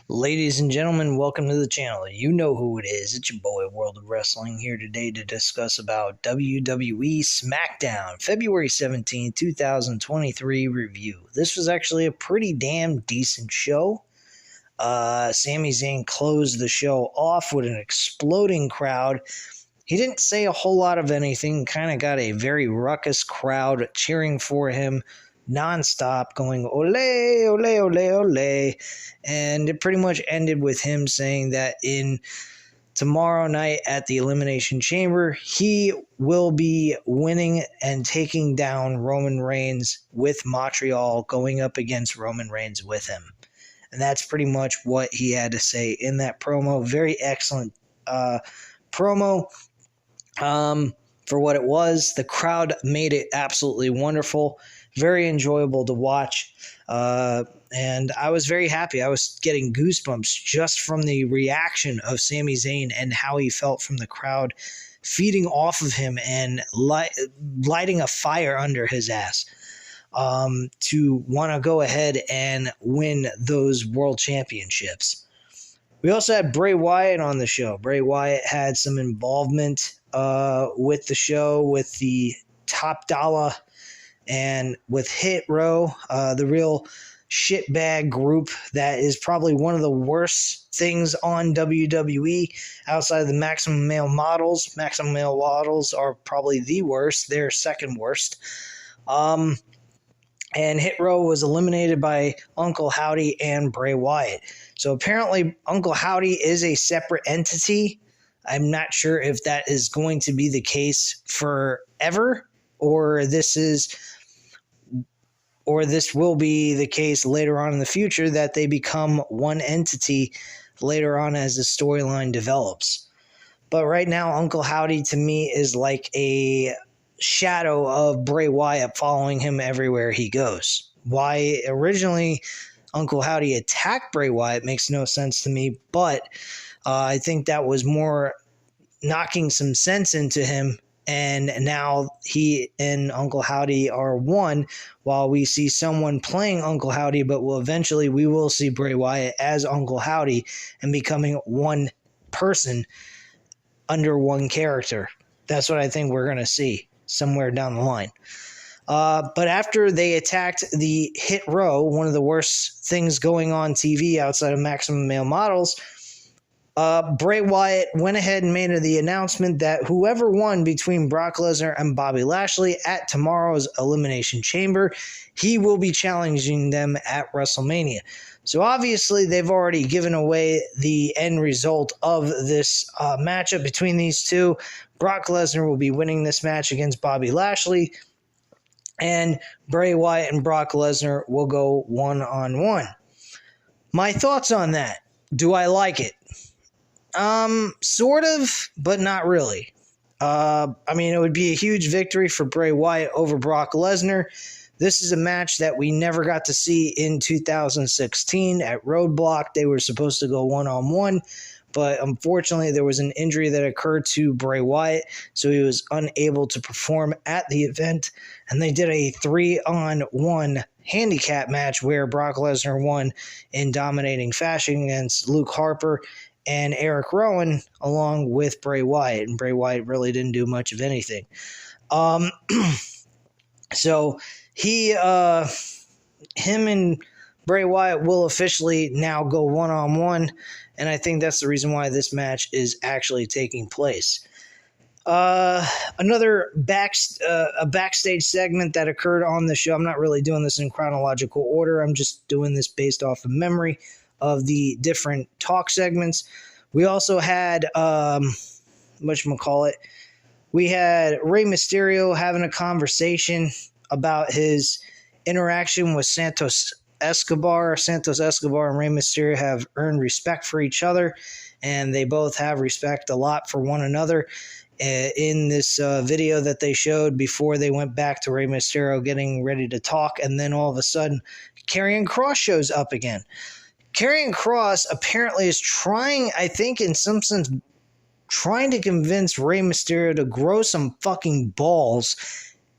Ladies and gentlemen, welcome to the channel. You know who it is. It's your boy, World of Wrestling, here today to discuss about WWE Smackdown, February 17, 2023 review. This was actually a pretty damn decent show. Sami Zayn closed the show off with an exploding crowd. He didn't say a whole lot of anything, kind of got a very ruckus crowd cheering for him nonstop, going ole, ole, ole, ole. And it pretty much ended with him saying that in tomorrow night at the Elimination Chamber, he will be winning and taking down Roman Reigns with Montreal, going up against Roman Reigns with him. And that's pretty much what he had to say in that promo. Very excellent promo. For what it was, the crowd made it absolutely wonderful. Very enjoyable to watch. And I was very happy. I was getting goosebumps just from the reaction of Sami Zayn and how he felt from the crowd feeding off of him and lighting a fire under his ass to want to go ahead and win those world championships. We also had Bray Wyatt on the show. Bray Wyatt had some involvement with the show, with the Top Dollar and with Hit Row, the real shitbag group that is probably one of the worst things on WWE outside of the Maximum Male Models. Maximum Male Models are probably the worst. They're second worst. And Hit Row was eliminated by Uncle Howdy and Bray Wyatt. So apparently Uncle Howdy is a separate entity. I'm not sure if that is going to be the case forever, or this will be the case later on in the future, that they become one entity later on as the storyline develops. But right now, Uncle Howdy to me is like a shadow of Bray Wyatt following him everywhere he goes. Why originally Uncle Howdy attacked Bray Wyatt makes no sense to me, but I think that was more knocking some sense into him, and now he and Uncle Howdy are one, while we see someone playing Uncle Howdy, but we will see Bray Wyatt as Uncle Howdy and becoming one person under one character. That's what I think we're going to see somewhere down the line. But after they attacked the Hit Row, one of the worst things going on TV outside of Maximum Male Models, Bray Wyatt went ahead and made the announcement that whoever won between Brock Lesnar and Bobby Lashley at tomorrow's Elimination Chamber, he will be challenging them at WrestleMania. So obviously they've already given away the end result of this matchup between these two. Brock Lesnar will be winning this match against Bobby Lashley, and Bray Wyatt and Brock Lesnar will go one-on-one. My thoughts on that. Do I like it? Sort of, but not really. I mean, it would be a huge victory for Bray Wyatt over Brock Lesnar. This is a match that we never got to see in 2016 at Roadblock. They were supposed to go one-on-one, but unfortunately there was an injury that occurred to Bray Wyatt, so he was unable to perform at the event, and they did a 3-on-1 handicap match where Brock Lesnar won in dominating fashion against Luke Harper and Eric Rowan, along with Bray Wyatt. And Bray Wyatt really didn't do much of anything. So him and Bray Wyatt will officially now go one-on-one, and I think that's the reason why this match is actually taking place. Another backstage segment that occurred on the show. I'm not really doing this in chronological order. I'm just doing this based off of memory of the different talk segments. We also had we had Rey Mysterio having a conversation about his interaction with Santos Escobar. Santos Escobar and Rey Mysterio have earned respect for each other, and they both have respect a lot for one another. In this video that they showed before they went back to Rey Mysterio getting ready to talk, and then all of a sudden Karrion Kross shows up again. Karrion Kross apparently is trying, I think in some sense, trying to convince Rey Mysterio to grow some fucking balls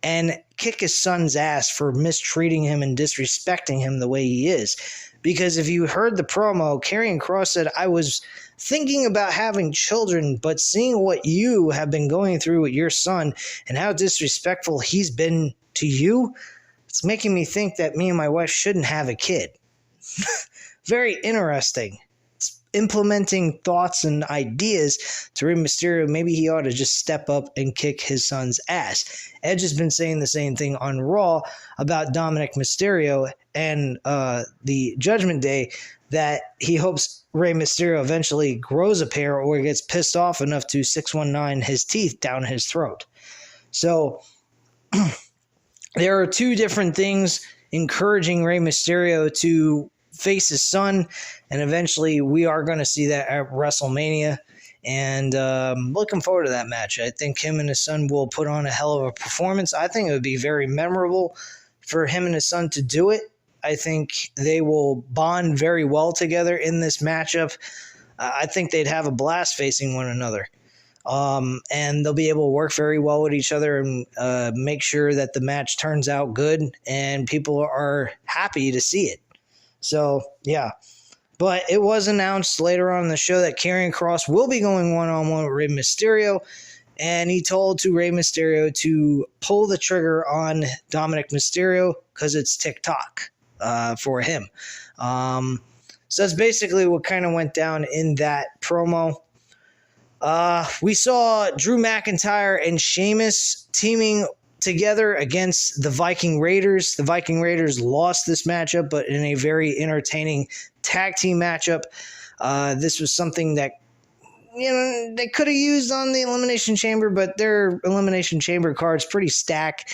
and kick his son's ass for mistreating him and disrespecting him the way he is. Because if you heard the promo, Karrion Kross said, I was thinking about having children, but seeing what you have been going through with your son and how disrespectful he's been to you, it's making me think that me and my wife shouldn't have a kid. Very interesting. It's implementing thoughts and ideas to Rey Mysterio. Maybe he ought to just step up and kick his son's ass. Edge has been saying the same thing on Raw about Dominic Mysterio and the Judgment Day, that he hopes Rey Mysterio eventually grows a pair or gets pissed off enough to 619 his teeth down his throat. So there are two different things encouraging Rey Mysterio to face his son, and eventually we are going to see that at WrestleMania. And looking forward to that match. I think him and his son will put on a hell of a performance. I think it would be very memorable for him and his son to do it. I think they will bond very well together in this matchup. I think they'd have a blast facing one another. And they'll be able to work very well with each other and make sure that the match turns out good and people are happy to see it. So, yeah. But it was announced later on in the show that Karrion Kross will be going one-on-one with Rey Mysterio, and he told to Rey Mysterio to pull the trigger on Dominic Mysterio because it's TikTok for him. So that's basically what kind of went down in that promo. We saw Drew McIntyre and Sheamus teaming together against the Viking Raiders. The Viking Raiders lost this matchup, but in a very entertaining tag team matchup. This was something that, they could have used on the Elimination Chamber, but their Elimination Chamber card's pretty stacked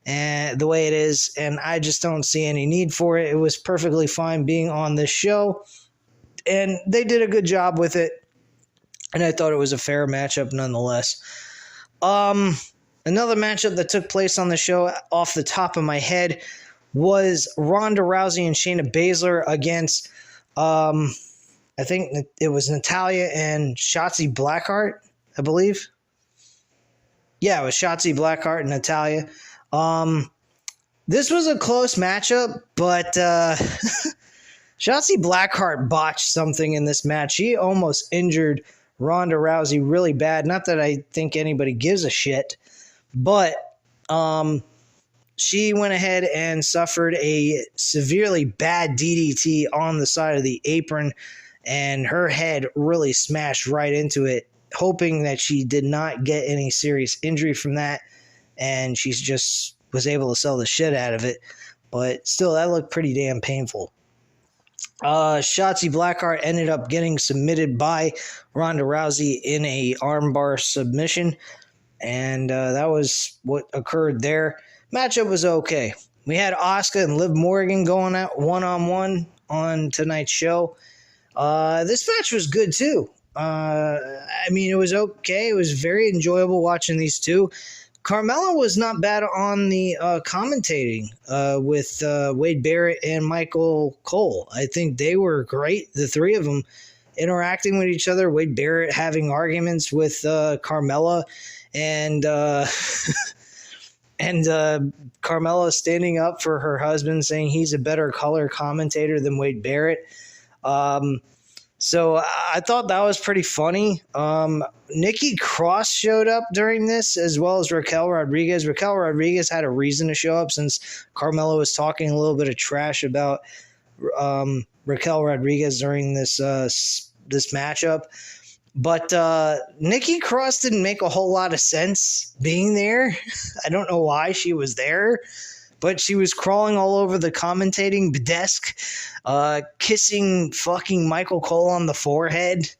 the way it is, and I just don't see any need for it. It was perfectly fine being on this show, and they did a good job with it, and I thought it was a fair matchup nonetheless. Another matchup that took place on the show off the top of my head was Ronda Rousey and Shayna Baszler against, I think it was Natalya and Shotzi Blackheart, I believe. Yeah, it was Shotzi Blackheart and Natalya. This was a close matchup, but Shotzi Blackheart botched something in this match. She almost injured Ronda Rousey really bad. Not that I think anybody gives a shit, but she went ahead and suffered a severely bad DDT on the side of the apron, and her head really smashed right into it, hoping that she did not get any serious injury from that, and she just was able to sell the shit out of it. But still, that looked pretty damn painful. Shotzi Blackheart ended up getting submitted by Ronda Rousey in a armbar submission, and that was what occurred there. Matchup was okay. We had Asuka and Liv Morgan going out one-on-one on tonight's show. This match was good too. It was okay. It was very enjoyable watching these two. Carmella was not bad on the commentating with Wade Barrett and Michael Cole. I think they were great, the three of them, interacting with each other. Wade Barrett having arguments with Carmella, and Carmella standing up for her husband, saying he's a better color commentator than Wade Barrett. So I thought that was pretty funny. Nikki Cross showed up during this, as well as Raquel Rodriguez. Raquel Rodriguez had a reason to show up since Carmella was talking a little bit of trash about Raquel Rodriguez during this matchup. But Nikki Cross didn't make a whole lot of sense being there. I don't know why she was there, but she was crawling all over the commentating desk, kissing fucking Michael Cole on the forehead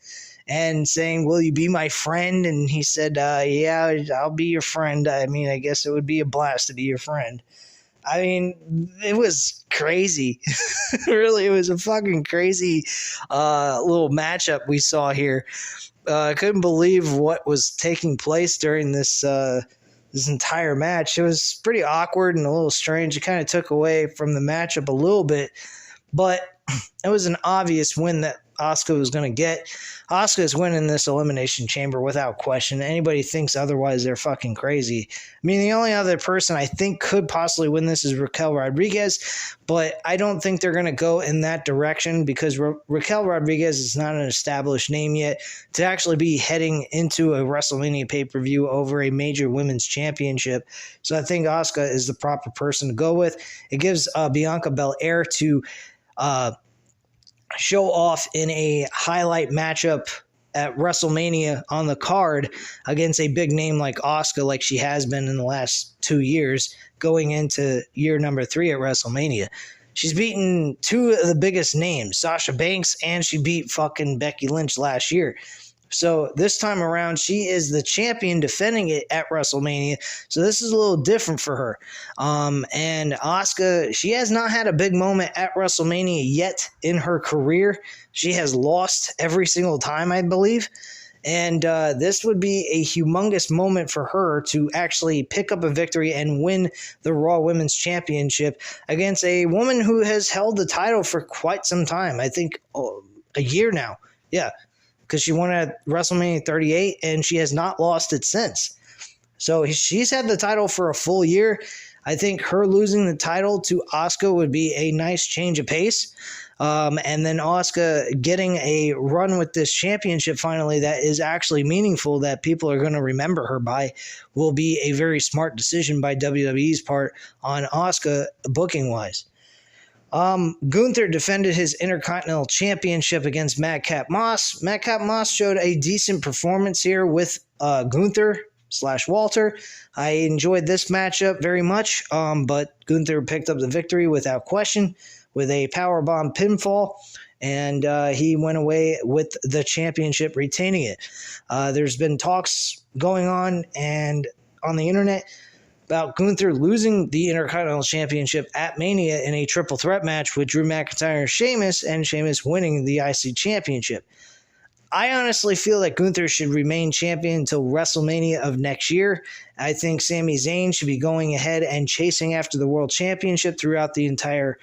and saying, "Will you be my friend?" And he said, "Yeah, I'll be your friend. I mean, I guess it would be a blast to be your friend." I mean, it was crazy. Really, it was a fucking crazy little matchup we saw here. I couldn't believe what was taking place during this entire match. It was pretty awkward and a little strange. It kind of took away from the matchup a little bit, but it was an obvious win that Asuka was going to get. Asuka is winning this Elimination Chamber without question. Anybody thinks otherwise, they're fucking crazy. I mean, the only other person I think could possibly win this is Raquel Rodriguez, but I don't think they're going to go in that direction because Raquel Rodriguez is not an established name yet to actually be heading into a WrestleMania pay-per-view over a major women's championship. So I think Asuka is the proper person to go with. It gives Bianca Belair to show off in a highlight matchup at WrestleMania on the card against a big name like Asuka, like she has been in the last 2 years, going into year number 3 at WrestleMania. She's beaten 2 of the biggest names, Sasha Banks, and she beat fucking Becky Lynch last year. So this time around, she is the champion defending it at WrestleMania. So this is a little different for her. And Asuka, she has not had a big moment at WrestleMania yet in her career. She has lost every single time, I believe. And this would be a humongous moment for her to actually pick up a victory and win the Raw Women's Championship against a woman who has held the title for quite some time. I think a year now. Yeah. Because she won at WrestleMania 38, and she has not lost it since. So she's had the title for a full year. I think her losing the title to Asuka would be a nice change of pace. And then Asuka getting a run with this championship finally that is actually meaningful, that people are going to remember her by, will be a very smart decision by WWE's part on Asuka booking-wise. Gunther defended his Intercontinental Championship against Madcap Moss. Madcap Moss showed a decent performance here with Gunther/Walter. I enjoyed this matchup very much, but Gunther picked up the victory without question with a powerbomb pinfall, and he went away with the championship, retaining it. There's been talks going on and on the internet about Gunther losing the Intercontinental Championship at Mania in a triple threat match with Drew McIntyre and Sheamus winning the IC Championship. I honestly feel that Gunther should remain champion until WrestleMania of next year. I think Sami Zayn should be going ahead and chasing after the World Championship throughout the entire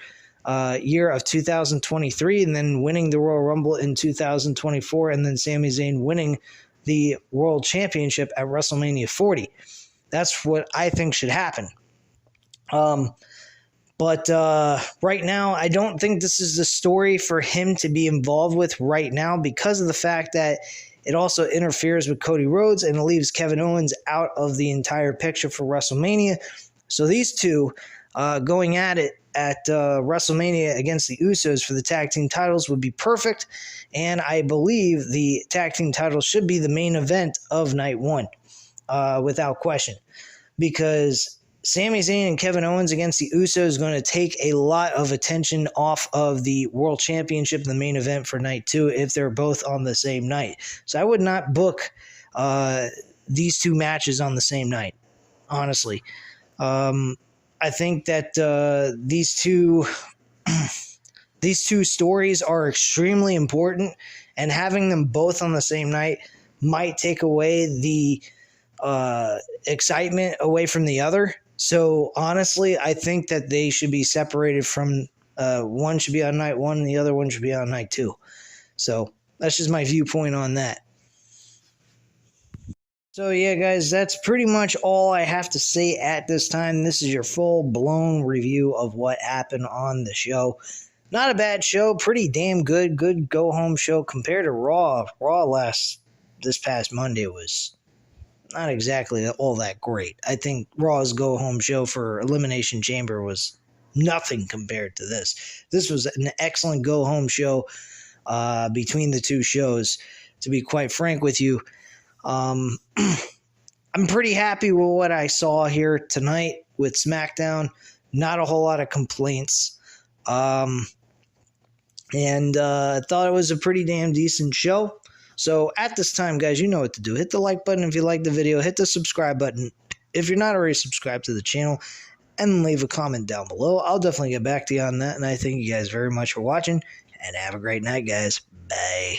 year of 2023, and then winning the Royal Rumble in 2024, and then Sami Zayn winning the World Championship at WrestleMania 40. That's what I think should happen. But right now, I don't think this is the story for him to be involved with right now because of the fact that it also interferes with Cody Rhodes and leaves Kevin Owens out of the entire picture for WrestleMania. So these two going at it at WrestleMania against the Usos for the tag team titles would be perfect. And I believe the tag team titles should be the main event of night one. Without question, because Sami Zayn and Kevin Owens against the Usos is going to take a lot of attention off of the World Championship, the main event for night 2, if they're both on the same night. So I would not book these two matches on the same night, honestly. I think that these two stories are extremely important, and having them both on the same night might take away the excitement away from the other. So honestly, I think that they should be separated from one should be on night 1 and the other one should be on night 2. So that's just my viewpoint on that. So yeah, guys, that's pretty much all I have to say at this time. This is your full-blown review of what happened on the show. Not a bad show, pretty damn good go-home show compared to Raw. This past Monday was not exactly all that great. I think Raw's go-home show for Elimination Chamber was nothing compared to this. This was an excellent go-home show between the two shows, to be quite frank with you. I'm pretty happy with what I saw here tonight with Smackdown. Not a whole lot of complaints. And I thought it was a pretty damn decent show. So at this time, guys, you know what to do. Hit the like button if you like the video. Hit the subscribe button if you're not already subscribed to the channel. And leave a comment down below. I'll definitely get back to you on that. And I thank you guys very much for watching. And have a great night, guys. Bye.